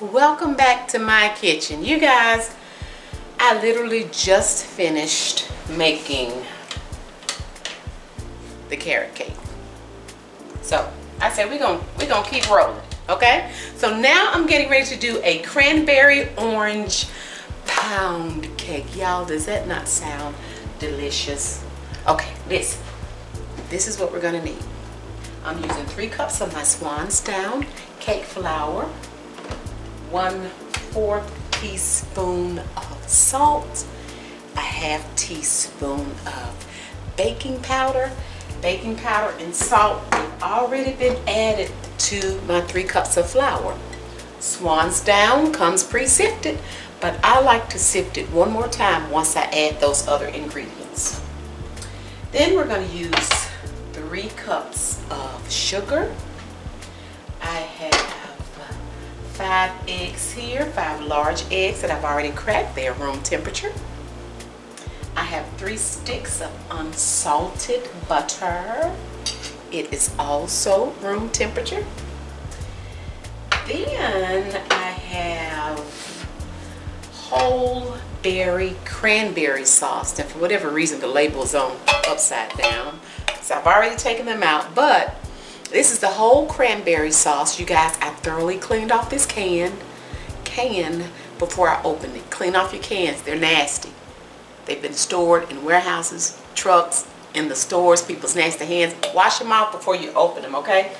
welcome back to my kitchen. You guys, I literally just finished making the carrot cake. So I said we're gonna keep rolling, okay? So now I'm getting ready to do a cranberry orange pound cake. Y'all, does that not sound delicious? Okay, listen. This is what we're gonna need. I'm using 3 cups of my Swan's Down cake flour, 1/4 teaspoon of salt, a 1/2 teaspoon of baking powder. Baking powder and salt have already been added to my 3 cups of flour. Swan's Down comes pre-sifted, but I like to sift it one more time once I add those other ingredients. Then we're going to use 3 cups of sugar. I have 5 eggs here, 5 large eggs that I've already cracked. They are room temperature. I have 3 sticks of unsalted butter. It is also room temperature. Then I have whole berry cranberry sauce. And for whatever reason, the label is on upside down. So I've already taken them out, but this is the whole cranberry sauce. You guys, I thoroughly cleaned off this can before I opened it. Clean off your cans. They're nasty. They've been stored in warehouses, trucks, in the stores, people's nasty hands. Wash them off before you open them, okay?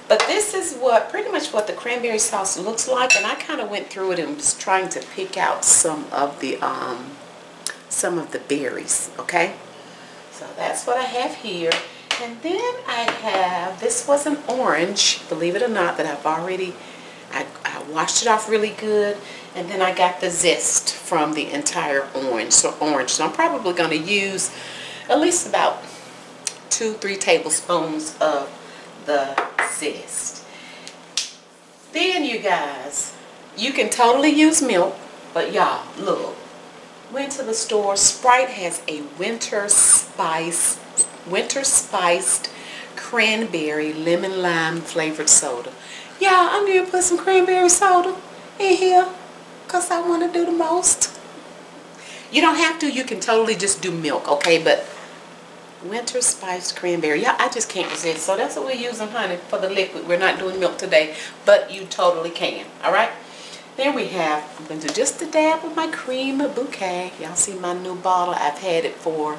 But this is pretty much what the cranberry sauce looks like, and I kind of went through it and was trying to pick out some of the berries, okay? So that's what I have here. And then I have, this was an orange, believe it or not, that I've already, I washed it off really good. And then I got the zest from the entire orange. So I'm probably going to use at least about 2-3 tablespoons of the zest. Then you guys, you can totally use milk, but y'all, look. Went to the store. Sprite has a winter spiced cranberry lemon lime flavored soda. Yeah, I'm going to put some cranberry soda in here because I want to do the most. You don't have to. You can totally just do milk, okay? But winter spiced cranberry. Yeah, I just can't resist. So that's what we're using, honey, for the liquid. We're not doing milk today, but you totally can. All right? Then we have, I'm going to do just a dab of my cream bouquet. Y'all see my new bottle. I've had it for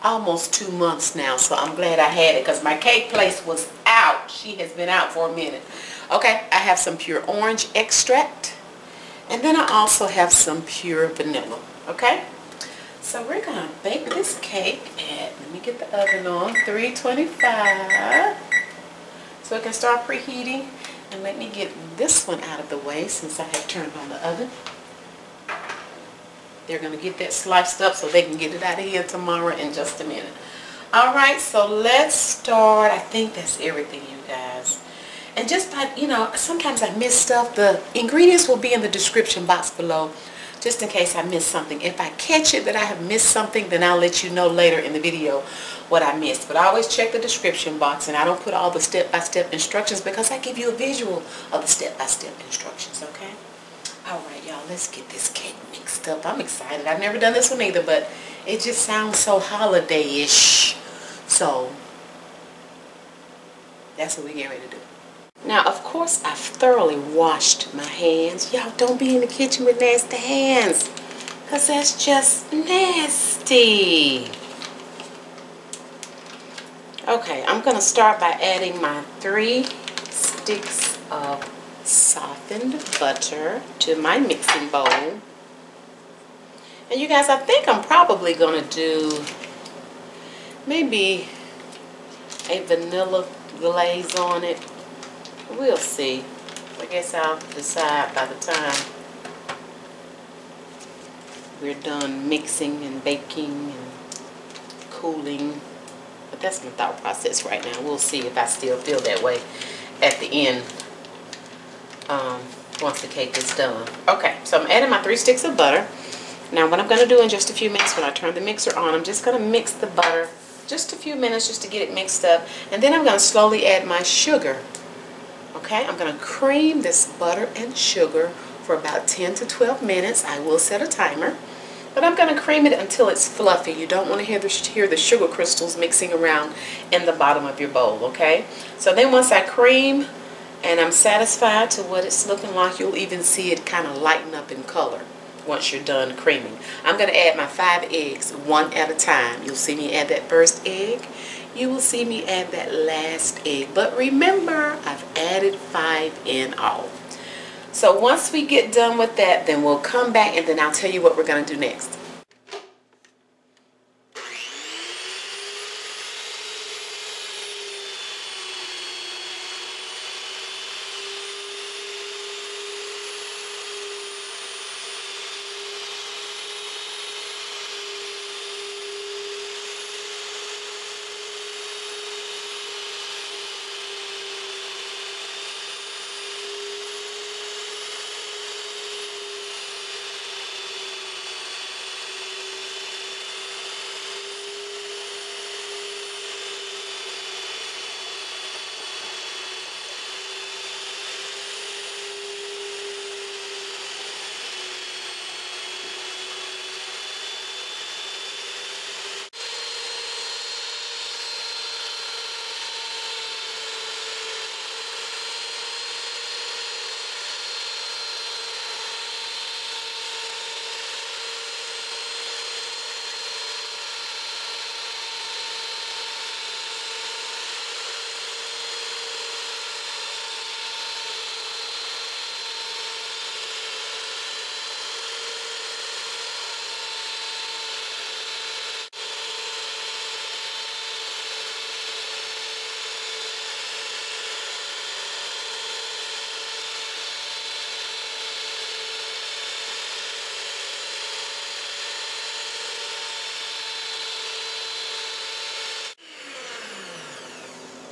almost 2 months now, so I'm glad I had it because my cake place was out. She has been out for a minute. Okay, I have some pure orange extract, and then I also have some pure vanilla. Okay, so we're going to bake this cake at, let me get the oven on, 325, so it can start preheating. And let me get this one out of the way since I have turned on the oven. They're going to get that sliced up so they can get it out of here tomorrow in just a minute. Alright, so let's start. I think that's everything, you guys. And just by, you know, sometimes I miss stuff. The ingredients will be in the description box below, just in case I miss something. If I catch it that I have missed something, then I'll let you know later in the video what I missed. But I always check the description box, and I don't put all the step-by-step instructions because I give you a visual of the step-by-step instructions, okay? Alright, y'all, let's get this cake mixed up. I'm excited. I've never done this one either, but it just sounds so holiday-ish. So, that's what we're getting ready to do. Now, of course, I've thoroughly washed my hands. Y'all, don't be in the kitchen with nasty hands, because that's just nasty. Okay, I'm going to start by adding my 3 sticks of softened butter to my mixing bowl. And you guys, I think I'm probably going to do maybe a vanilla glaze on it. We'll see. I guess I'll decide by the time we're done mixing and baking and cooling. But that's my thought process right now. We'll see if I still feel that way at the end once the cake is done. Okay, so I'm adding my 3 sticks of butter. Now what I'm going to do in just a few minutes when I turn the mixer on, I'm just going to mix the butter just a few minutes just to get it mixed up. And then I'm going to slowly add my sugar. Okay, I'm going to cream this butter and sugar for about 10 to 12 minutes. I will set a timer. But I'm going to cream it until it's fluffy. You don't want to hear the sugar crystals mixing around in the bottom of your bowl, okay? So then once I cream and I'm satisfied to what it's looking like, you'll even see it kind of lighten up in color once you're done creaming. I'm going to add my 5 eggs one at a time. You'll see me add that first egg. You will see me add that last egg. But remember, I've added 5 in all. So once we get done with that, then we'll come back and then I'll tell you what we're going to do next.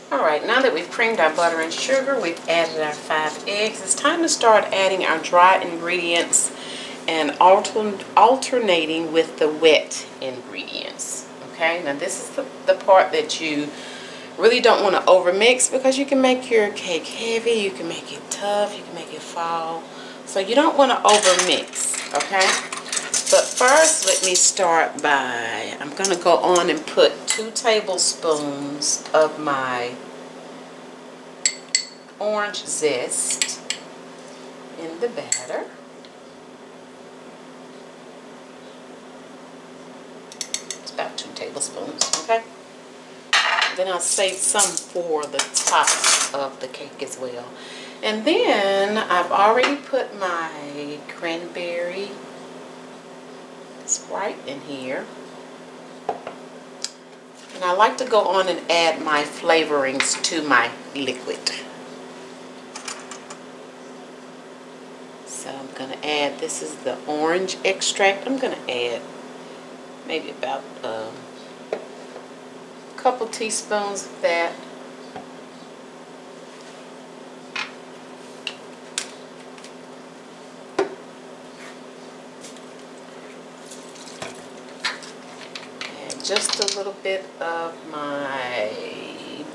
Alright, now that we've creamed our butter and sugar, we've added our 5 eggs, it's time to start adding our dry ingredients and alternating with the wet ingredients. Okay, now this is the part that you really don't want to overmix, because you can make your cake heavy, you can make it tough, you can make it fall. So you don't want to overmix, okay? But first, let me start by, I'm going to go on and put 2 tablespoons of my orange zest in the batter. It's about 2 tablespoons, okay? Then I'll save some for the top of the cake as well. And then I've already put my cranberry Sprite in here. And I like to go on and add my flavorings to my liquid. So I'm going to add, this is the orange extract. I'm going to add maybe about a couple teaspoons of that. Just a little bit of my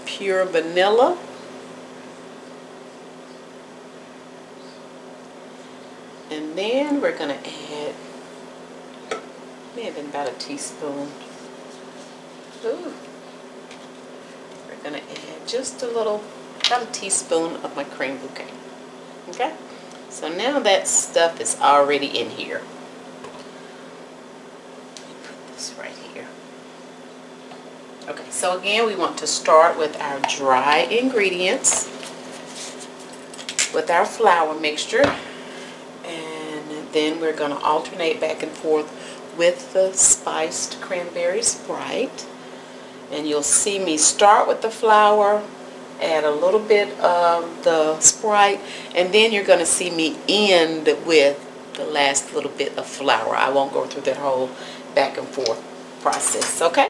pure vanilla. And then we're going to add maybe about a teaspoon. Ooh. We're going to add just a little, about a teaspoon of my cream bouquet. Okay? So now that stuff is already in here. Let me put this right here. Okay, so again, we want to start with our dry ingredients, with our flour mixture, and then we're going to alternate back and forth with the spiced cranberry Sprite. And you'll see me start with the flour, add a little bit of the Sprite, and then you're going to see me end with the last little bit of flour. I won't go through that whole back and forth process, okay?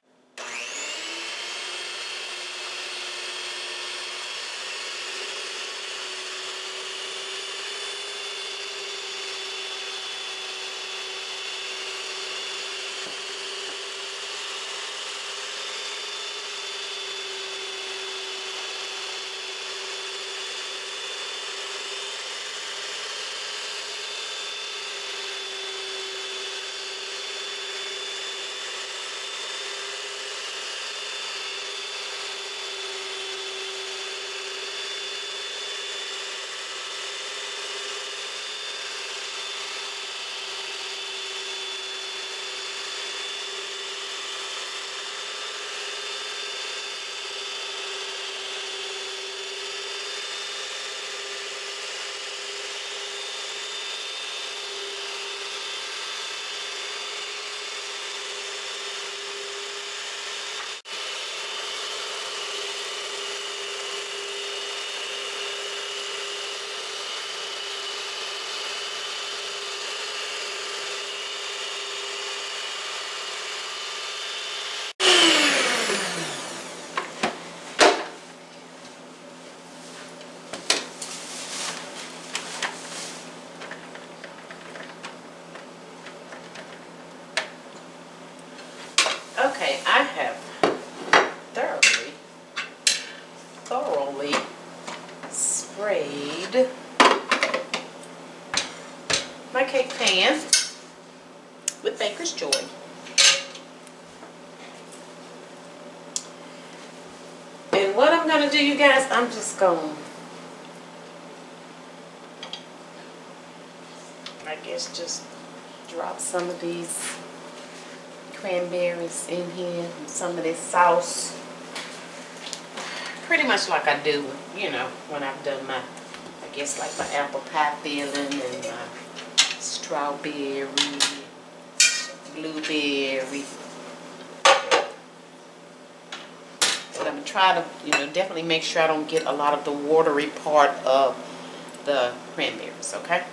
thoroughly sprayed my cake pan with Baker's Joy. And what I'm going to do, you guys, I'm just going to, I guess, just drop some of these cranberries in here and some of this sauce. Pretty much like I do, you know, when I've done my, I guess, like my apple pie filling and my strawberry, blueberry. But I'm going to try to, you know, definitely make sure I don't get a lot of the watery part of the cranberries, okay?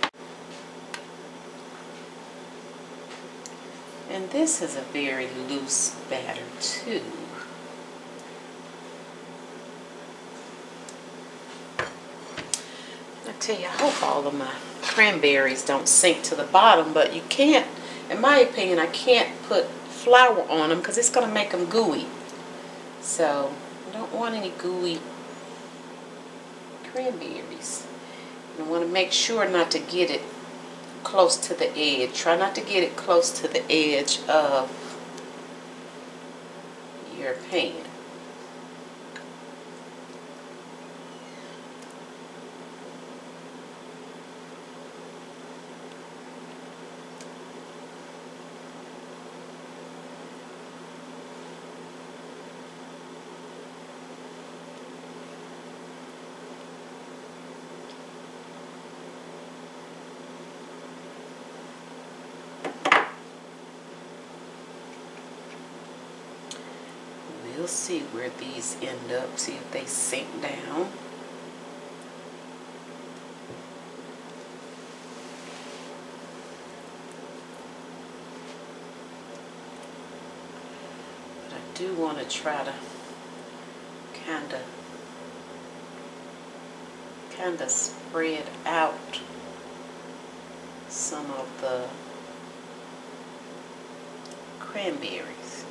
And this is a very loose batter too. I tell you, I hope all of my cranberries don't sink to the bottom, but you can't, in my opinion, I can't put flour on them because it's going to make them gooey. So, I don't want any gooey cranberries. You want to make sure not to get it close to the edge. Try not to get it close to the edge of your pan. We'll see where these end up, see if they sink down. But I do want to try to kind of spread out some of the cranberries.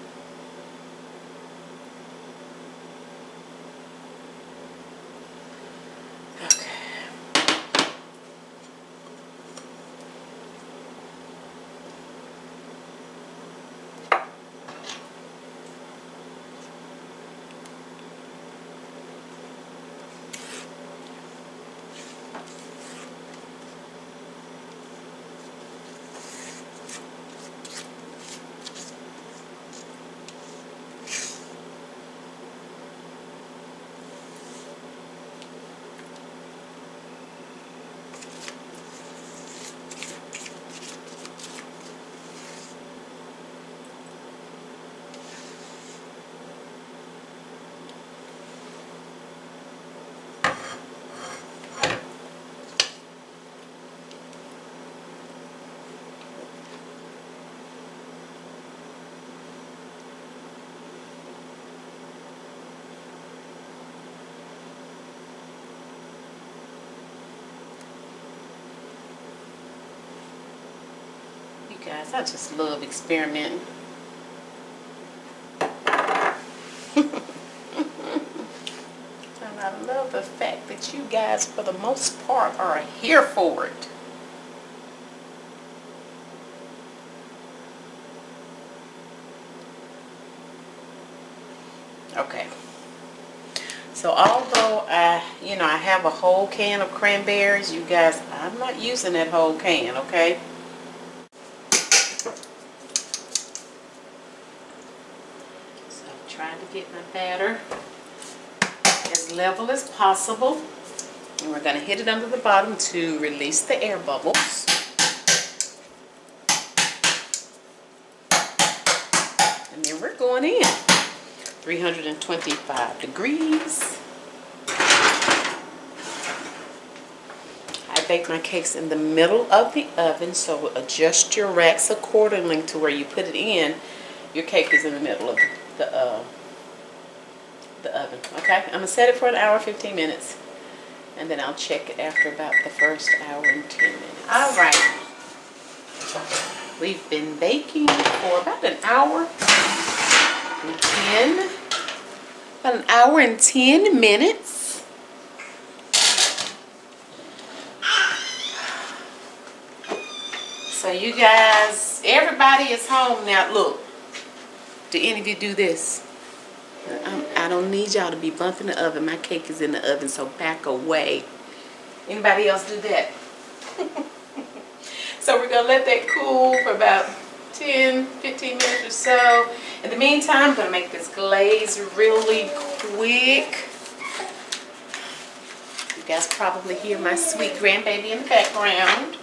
Guys, I just love experimenting. And I love the fact that you guys, for the most part, are here for it. Okay. So although I have a whole can of cranberries, you guys, I'm not using that whole can, okay? Trying to get my batter as level as possible, and we're going to hit it under the bottom to release the air bubbles. And then we're going in 325 degrees. I bake my cakes in the middle of the oven, so adjust your racks accordingly to where you put it in. Your cake is in the middle of the oven. Okay, I'm gonna set it for an hour, 15 minutes, and then I'll check it after about the first hour and 10 minutes. All right, we've been baking for about an hour and 10 about an hour and 10 minutes. So you guys, everybody is home now. Look, do any of you do this? I don't need y'all to be bumping the oven. My cake is in the oven, so back away. Anybody else do that? So we're going to let that cool for about 10, 15 minutes or so. In the meantime, I'm going to make this glaze really quick. You guys probably hear my sweet grandbaby in the background.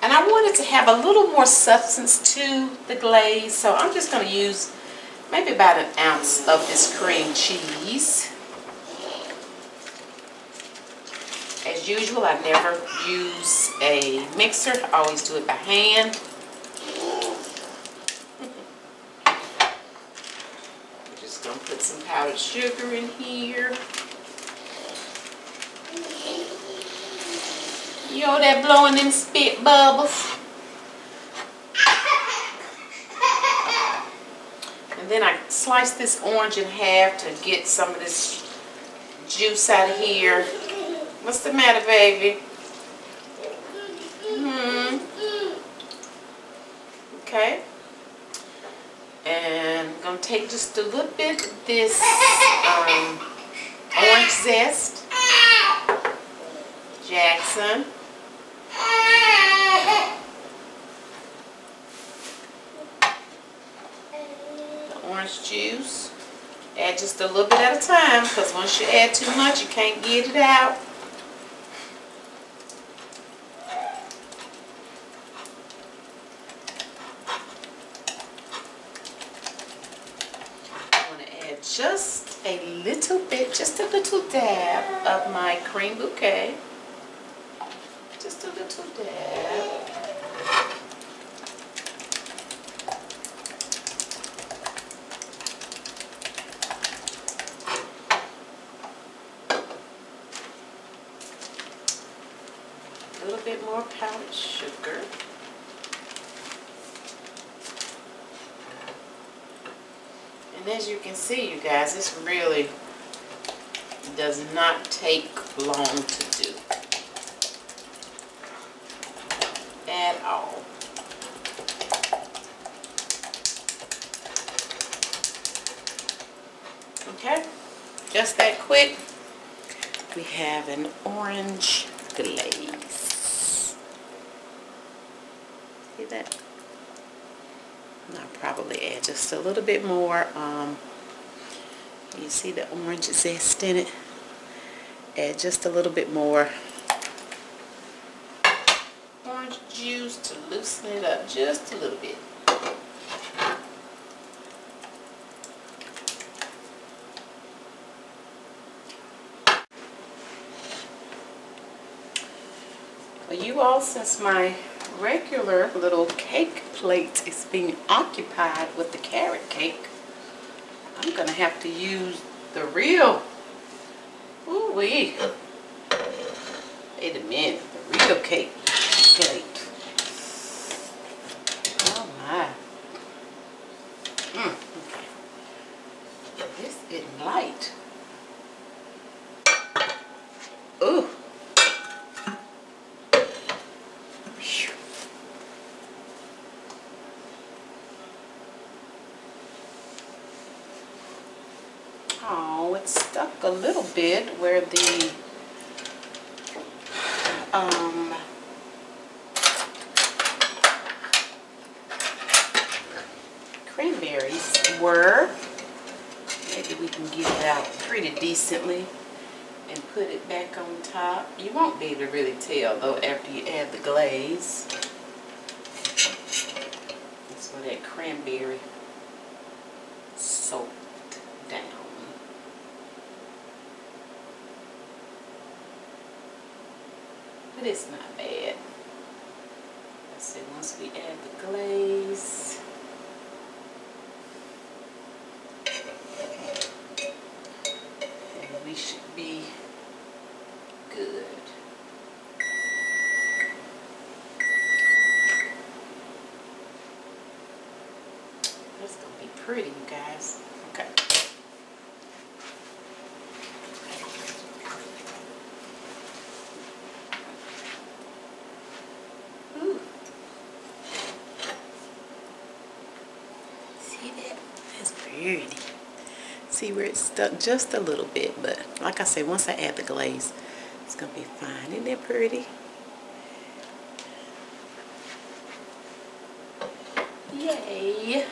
And I wanted to have a little more substance to the glaze, so I'm just going to use maybe about an ounce of this cream cheese. As usual, I never use a mixer. I always do it by hand. I'm just going to put some powdered sugar in here. Yo, that blowing them spit bubbles. And then I slice this orange in half to get some of this juice out of here. What's the matter, baby? Okay. And I'm going to take just a little bit of this orange zest. Jackson. The orange juice. Add just a little bit at a time, because once you add too much, you can't get it out. Just a little bit, just a little dab of my cream bouquet. Just a little dab. A little bit more powdered sugar. And as you can see, you guys, this really does not take long to do at all. Okay, just that quick. We have an orange glaze. See that? I'll probably add just a little bit more. You see the orange zest in it? Add just a little bit more orange juice to loosen it up just a little bit. Well, you all, since my regular little cake plate is being occupied with the carrot cake, I'm gonna have to use the real, ooh-wee, wait a minute, the real cake plate. Oh my. Okay. This isn't light. Ooh. Oh, it's stuck a little bit where the cranberries were. Maybe we can get it out pretty decently and put it back on top. You won't be able to really tell though after you add the glaze. That's where that cranberry soaked down. But it's not bad. Let's see, once we add the glaze, and we should be good. That's gonna be pretty, you guys. Okay. see where it's stuck just a little bit, but like I say, once I add the glaze, it's gonna be fine. Isn't that pretty? Yay!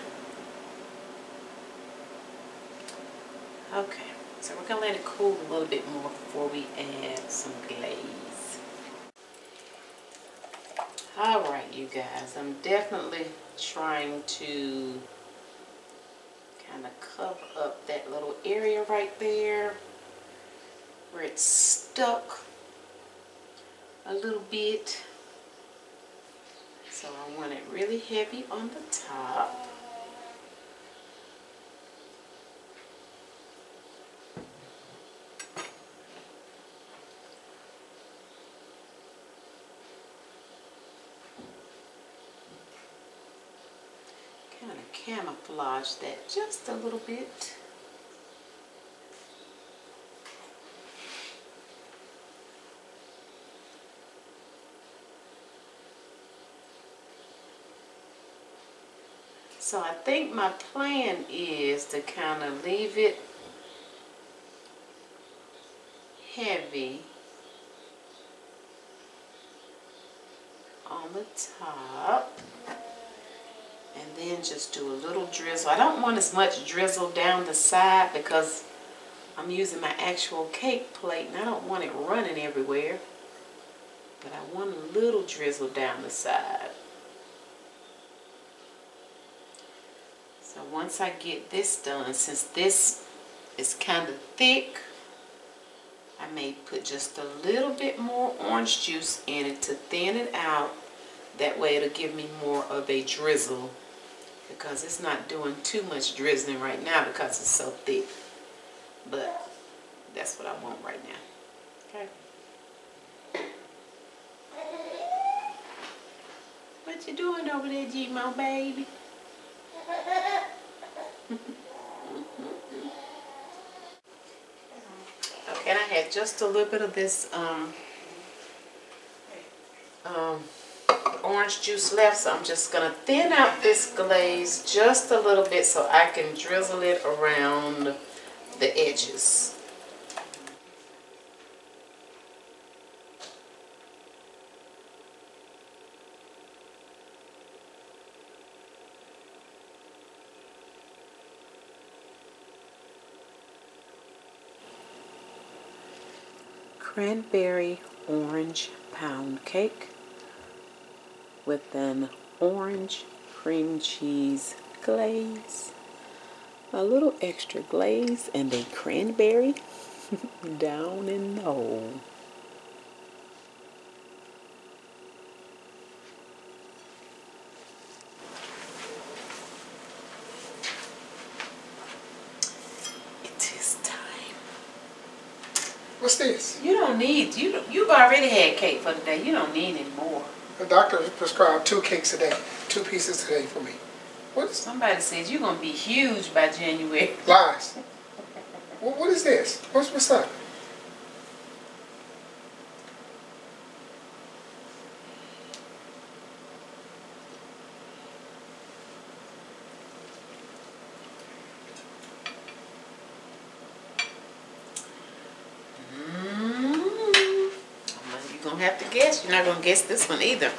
Okay, so we're gonna let it cool a little bit more before we add some glaze. Alright, you guys, I'm definitely trying to kind of cover up that little area right there where it's stuck a little bit. So I want it really heavy on the top. Kind of camouflage that just a little bit. So I think my plan is to kind of leave it heavy on the top. And then just do a little drizzle. I don't want as much drizzle down the side because I'm using my actual cake plate and I don't want it running everywhere. But I want a little drizzle down the side. So once I get this done, since this is kind of thick, I may put just a little bit more orange juice in it to thin it out. That way it'll give me more of a drizzle, because it's not doing too much drizzling right now because it's so thick. But that's what I want right now. Okay. What you doing over there, G-Mo baby? Okay, and I had just a little bit of this orange juice left, so I'm just gonna thin out this glaze just a little bit so I can drizzle it around the edges. Cranberry Orange Pound Cake with an Orange Cream Cheese Glaze, a little extra glaze, and a cranberry down in the hole. What's this? You don't need, you've already had cake for today. You don't need any more. The doctor prescribed 2 cakes a day, 2 pieces a day for me. What is? Somebody says you're going to be huge by January. Lies. What is this? What's up? Have to guess. You're not gonna guess this one either.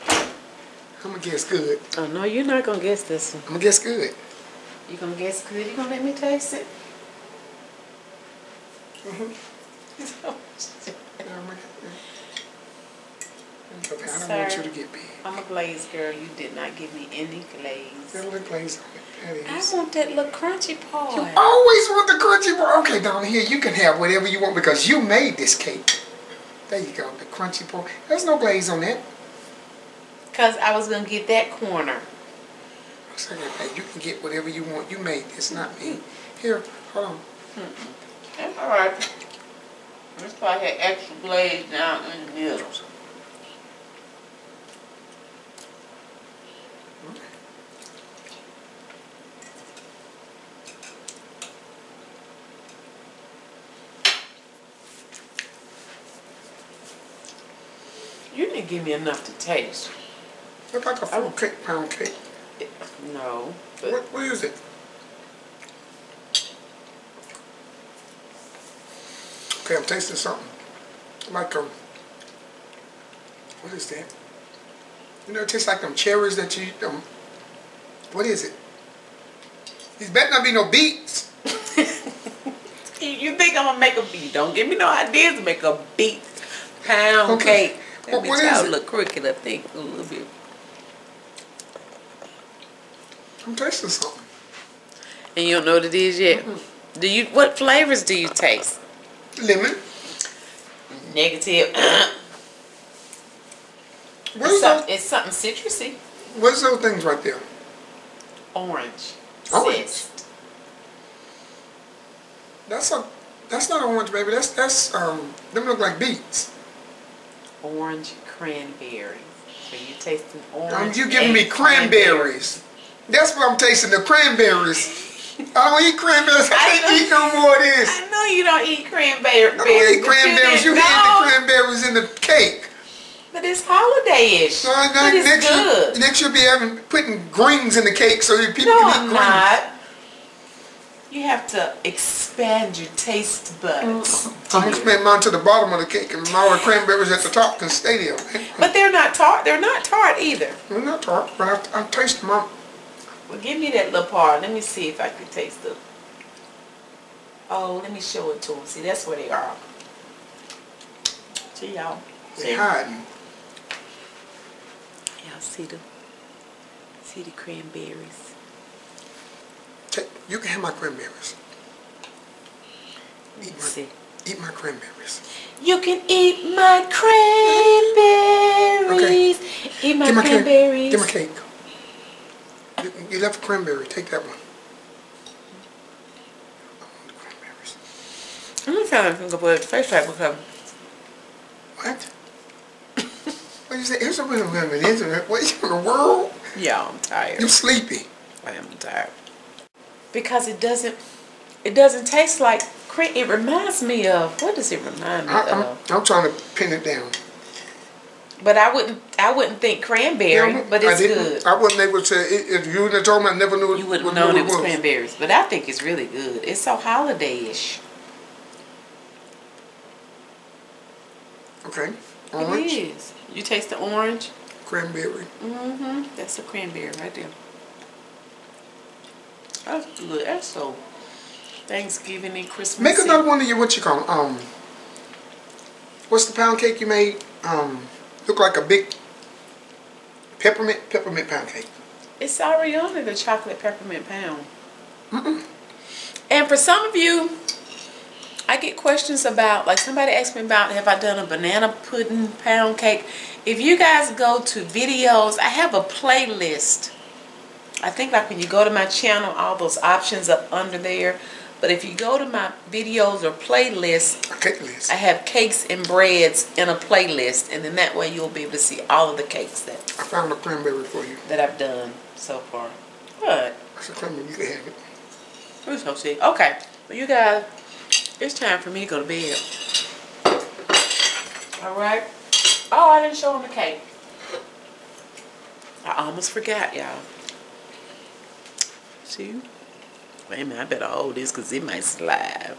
I'm gonna guess good. Oh no, you're not gonna guess this one. I'm gonna guess good. You gonna guess good? You gonna let me taste it? I don't want you to get big. I'm a glaze girl. You did not give me any glaze. There's a little glaze on it. I want that little crunchy part. You always want the crunchy part. Okay, down here you can have whatever you want because you made this cake. There you go, the crunchy part. There's no glaze on that. Because I was going to get that corner. So, you can get whatever you want. You made this, not me. Here, hold on. That's all right. Let's try that extra glaze down in the middle. You didn't give me enough to taste. Looks like a full cake, pound cake. No. What is it? Okay, I'm tasting something. Like what is that? You know, it tastes like them cherries that you what is it? These better not be no beets. You think I'm gonna make a beet? Don't give me no ideas to make a beet pound cake. That What bitch is it? look crooked, I think, a little bit. I'm tasting something. And you don't know what it is yet? Do you? What flavors do you taste? Lemon. Negative. It's something citrusy. What's those things right there? Orange. Orange. Zest. That's not orange, baby. That's them look like beets. Orange cranberry. So you tasting orange? You giving me cranberries. That's what I'm tasting, the cranberries. I don't eat cranberries. I can't eat no more of this. I know you don't eat cranberries. I don't eat cranberries. You had the cranberries in the cake. But it's holiday-ish. But it's good. Next you'll be putting greens in the cake so that people No, can eat I'm greens. not. You have to expand your taste buds. I'm going to expand mine to the bottom of the cake and all the cranberries at the top can stay there. But they're not tart. They're not tart either. They're not tart, but I'm tasting them. Well, give me that little part. Let me see if I can taste them. Oh, let me show it to them. See, that's where they are. See, y'all. They're hiding. Y'all see the cranberries. You can have my cranberries. Eat my cranberries. You can eat my cranberries. Okay. Eat my cranberries. Give my cake. You left a cranberry. Take that one. I want the cranberries. I'm not trying to put it face right because. What? What you say? Here's a little bit of an internet. What in the world? Yeah, I'm tired. You sleepy? I am tired. Because it doesn't taste like cream. It reminds me of, what does it remind me of? I'm trying to pin it down. But I wouldn't think cranberry, but it's good. I wasn't able to, if you would have told me, I never knew you wouldn't have known it was cranberries. But I think it's really good. It's so holiday-ish. Okay. Orange. It is. You taste the orange? Cranberry. Mm-hmm. That's a cranberry right there. That's good. That's so Thanksgiving and Christmas. Make another one of your, what you call them? What's the pound cake you made? Look like a big peppermint pound cake. It's already on it, the chocolate peppermint pound. And for some of you, I get questions about, like somebody asked me about, have I done a banana pudding pound cake? If you guys go to videos, I have a playlist. I think like when you go to my channel, all those options are under there. But if you go to my videos or playlists, I have cakes and breads in a playlist. And then that way you'll be able to see all of the cakes that I found a cranberry for you. That I've done so far. What? That's a cranberry. You can have it. We're so sick. Okay. Well, you guys, it's time for me to go to bed. Alright. Oh, I didn't show them the cake. I almost forgot, y'all. See? Wait a minute, I better hold this because it might slide.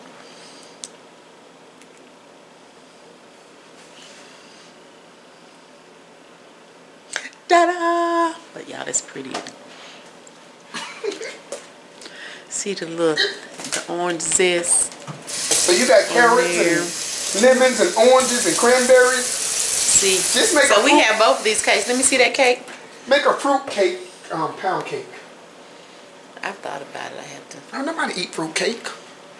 Ta-da! But y'all, that's pretty. See the orange zest. So you got carrots and lemons and oranges and cranberries. See, just make so we have both of these cakes. Let me see that cake. Make a fruit cake, pound cake. I've thought about it. I have to. Oh, nobody eat fruit cake.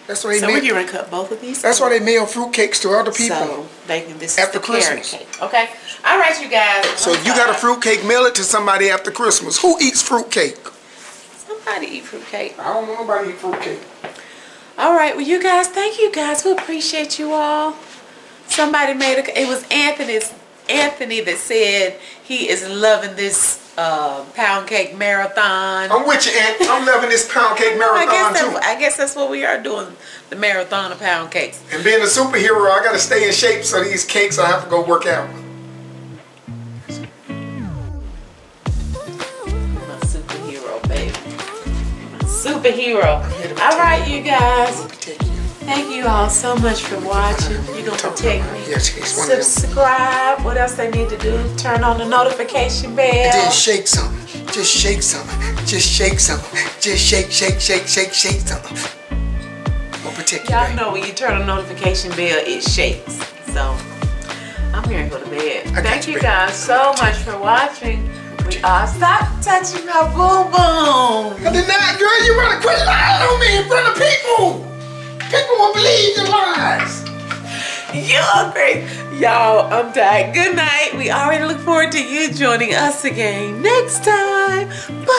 That's why they so we're going to cut both of these. That's why they mail fruit cakes to other people. So they can this after is the Christmas. Cake. Okay. All right, you guys. So you got a fruit cake, mail it to somebody after Christmas. Who eats fruit cake? Somebody eat fruit cake. I don't know nobody eat fruit cake. All right. Well, you guys, thank you guys. We appreciate you all. Somebody made it was Anthony that said he is loving this pound cake marathon. I'm with you, Aunt. I'm loving this pound cake marathon too. I guess that's what we are doing, the marathon of pound cakes. And being a superhero, I got to stay in shape, so these cakes I have to go work out. My superhero, baby. My superhero. All right, you guys. Thank you all so much for watching. You're going to protect me. Yes, it's one of them. Subscribe. What else they need to do? Turn on the notification bell. And then shake something. Just shake something. Just shake something. Just shake something. We'll protect you. Y'all know when you turn on the notification bell, it shakes. So, I'm here to go to bed. Thank you guys so much for watching. We are. Stop touching my boom boom. I did not, girl. You better quit lying on me in front of people. People will believe your lies. You're great. Y'all, I'm tired. Good night. We already look forward to you joining us again next time. Bye.